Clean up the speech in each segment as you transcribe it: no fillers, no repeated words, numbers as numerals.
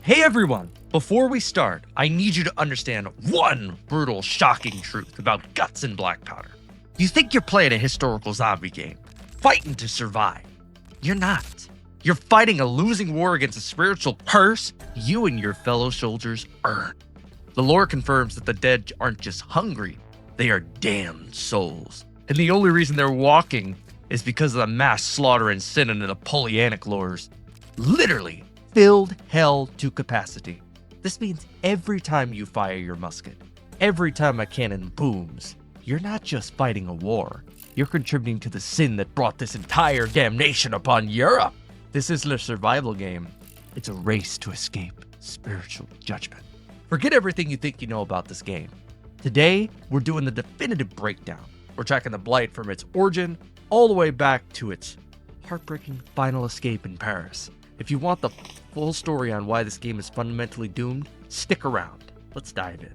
Hey everyone! Before we start, I need you to understand one brutal, shocking truth about Guts and Blackpowder. You think you're playing a historical zombie game, fighting to survive. You're not. You're fighting a losing war against a spiritual curse you and your fellow soldiers earned. The lore confirms that the dead aren't just hungry, they are damned souls. And the only reason they're walking is because of the mass slaughter and sin in the Napoleonic lores. Literally filled hell to capacity. This means every time you fire your musket, every time a cannon booms, you're not just fighting a war, you're contributing to the sin that brought this entire damnation upon Europe. This isn't a survival game, it's a race to escape spiritual judgment. Forget everything you think you know about this game. Today, we're doing the definitive breakdown. We're tracking the blight from its origin all the way back to its heartbreaking final escape in Paris. If you want the full story on why this game is fundamentally doomed, stick around. Let's dive in.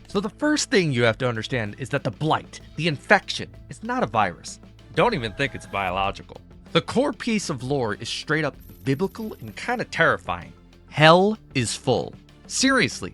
So the first thing you have to understand is that the blight, the infection, is not a virus. Don't even think it's biological. The core piece of lore is straight up biblical and kind of terrifying. Hell is full. Seriously,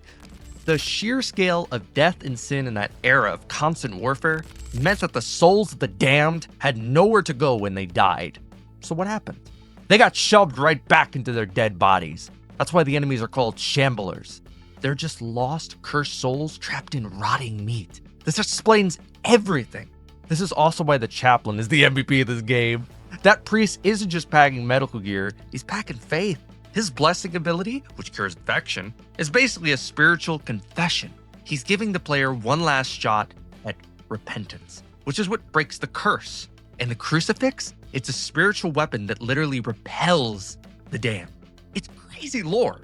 the sheer scale of death and sin in that era of constant warfare meant that the souls of the damned had nowhere to go when they died. So what happened? They got shoved right back into their dead bodies. That's why the enemies are called shamblers. They're just lost, cursed souls trapped in rotting meat. This explains everything. This is also why the chaplain is the MVP of this game. That priest isn't just packing medical gear, he's packing faith. His blessing ability, which cures infection, is basically a spiritual confession. He's giving the player one last shot at repentance, which is what breaks the curse. And the crucifix? It's a spiritual weapon that literally repels the damned. It's crazy lore,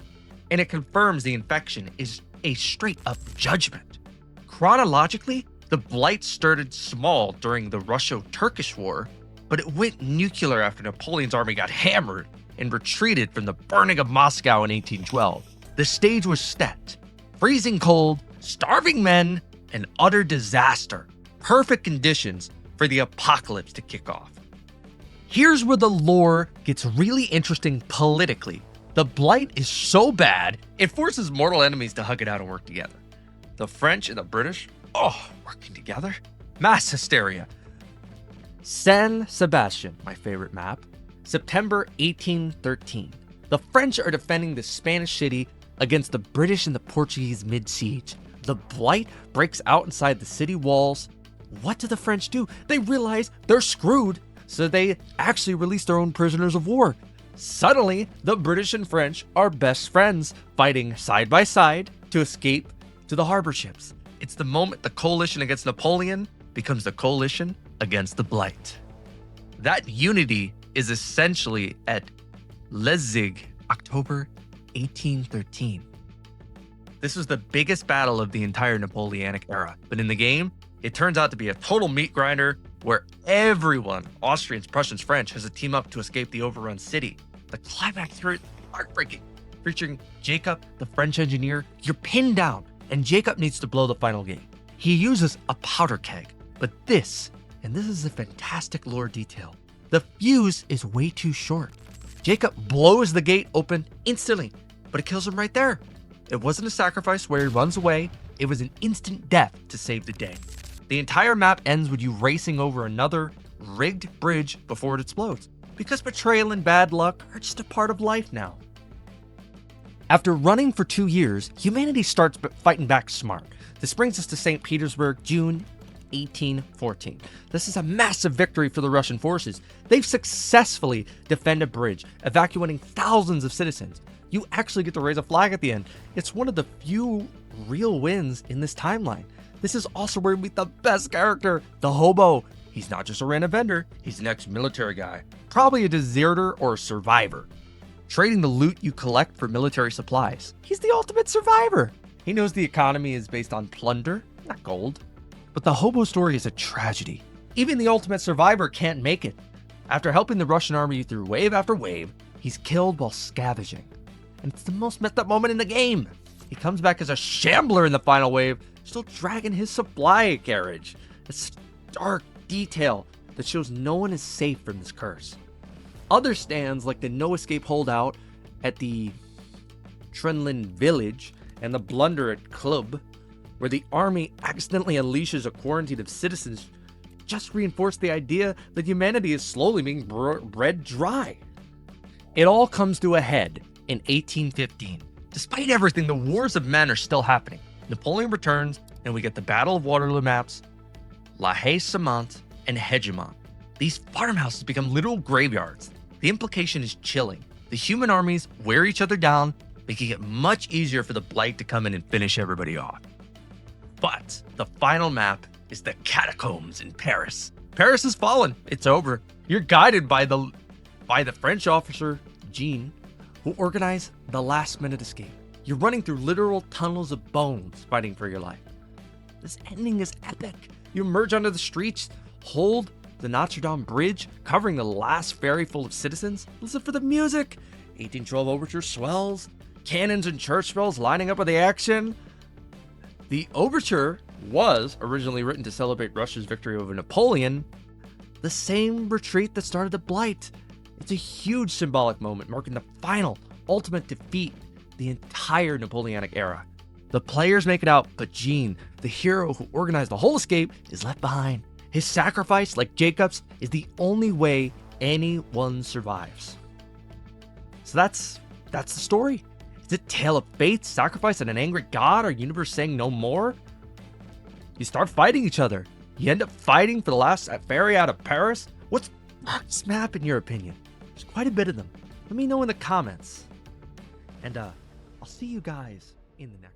and it confirms the infection is a straight-up judgment. Chronologically, the blight started small during the Russo-Turkish War, but it went nuclear after Napoleon's army got hammered and retreated from the burning of Moscow in 1812. The stage was set. Freezing cold, starving men, and utter disaster. Perfect conditions for the apocalypse to kick off. Here's where the lore gets really interesting politically. The blight is so bad, it forces mortal enemies to hug it out and work together. The French and the British, working together? Mass hysteria. San Sebastian, my favorite map. September 1813. The French are defending the Spanish city against the British and the Portuguese mid-siege. The blight breaks out inside the city walls. What do the French do? They realize they're screwed, so they actually release their own prisoners of war. Suddenly, the British and French are best friends, fighting side by side to escape to the harbor ships. It's the moment the coalition against Napoleon becomes the coalition against the blight. That unity is essentially at Leipzig, October 1813. This was the biggest battle of the entire Napoleonic era, but in the game, it turns out to be a total meat grinder where everyone, Austrians, Prussians, French, has to team up to escape the overrun city. The climax here is heartbreaking. Featuring Jacob, the French engineer, you're pinned down, and Jacob needs to blow the final gate. He uses a powder keg, but this is a fantastic lore detail, the fuse is way too short. Jacob blows the gate open instantly, but it kills him right there. It wasn't a sacrifice where he runs away, it was an instant death to save the day. The entire map ends with you racing over another rigged bridge before it explodes, because betrayal and bad luck are just a part of life now. After running for 2 years, humanity starts fighting back smart. This brings us to St. Petersburg, June 1814. This is a massive victory for the Russian forces. They've successfully defended a bridge, evacuating thousands of citizens. You actually get to raise a flag at the end. It's one of the few real wins in this timeline. This is also where we meet the best character, the hobo. He's not just a random vendor, he's an ex-military guy, probably a deserter or a survivor, trading the loot you collect for military supplies. He's the ultimate survivor. He knows the economy is based on plunder, not gold. But the hobo story is a tragedy. Even the ultimate survivor can't make it. After helping the Russian army through wave after wave, he's killed while scavenging. And it's the most messed up moment in the game. He comes back as a shambler in the final wave, still dragging his supply carriage. It's dark detail that shows no one is safe from this curse. Other stands, like the no escape holdout at the Trenlin Village and the Blunder at Club, where the army accidentally unleashes a quarantine of citizens, just reinforce the idea that humanity is slowly being bred dry. It all comes to a head in 1815. Despite everything, the wars of men are still happening. Napoleon returns, and we get the Battle of Waterloo maps, La Haye-Saumont, and Hegemont. These farmhouses become literal graveyards. The implication is chilling. The human armies wear each other down, making it much easier for the blight to come in and finish everybody off. But the final map is the catacombs in Paris. Paris has fallen. It's over. You're guided by the French officer, Jean, who organized the last-minute escape. You're running through literal tunnels of bones, fighting for your life. This ending is epic. You emerge onto the streets, hold the Notre Dame Bridge, covering the last ferry full of citizens. Listen for the music. 1812 overture swells. Cannons and church bells lining up with the action. The overture was originally written to celebrate Russia's victory over Napoleon, the same retreat that started the Blight. It's a huge symbolic moment, marking the final, ultimate defeat of the entire Napoleonic era. The players make it out, but Jean, the hero who organized the whole escape, is left behind. His sacrifice, like Jacob's, is the only way anyone survives. So that's the story. Is it a tale of faith, sacrifice, and an angry god, or universe saying no more? You start fighting each other. You end up fighting for the last ferry out of Paris. What's this map in your opinion? There's quite a bit of them. Let me know in the comments. And I'll see you guys in the next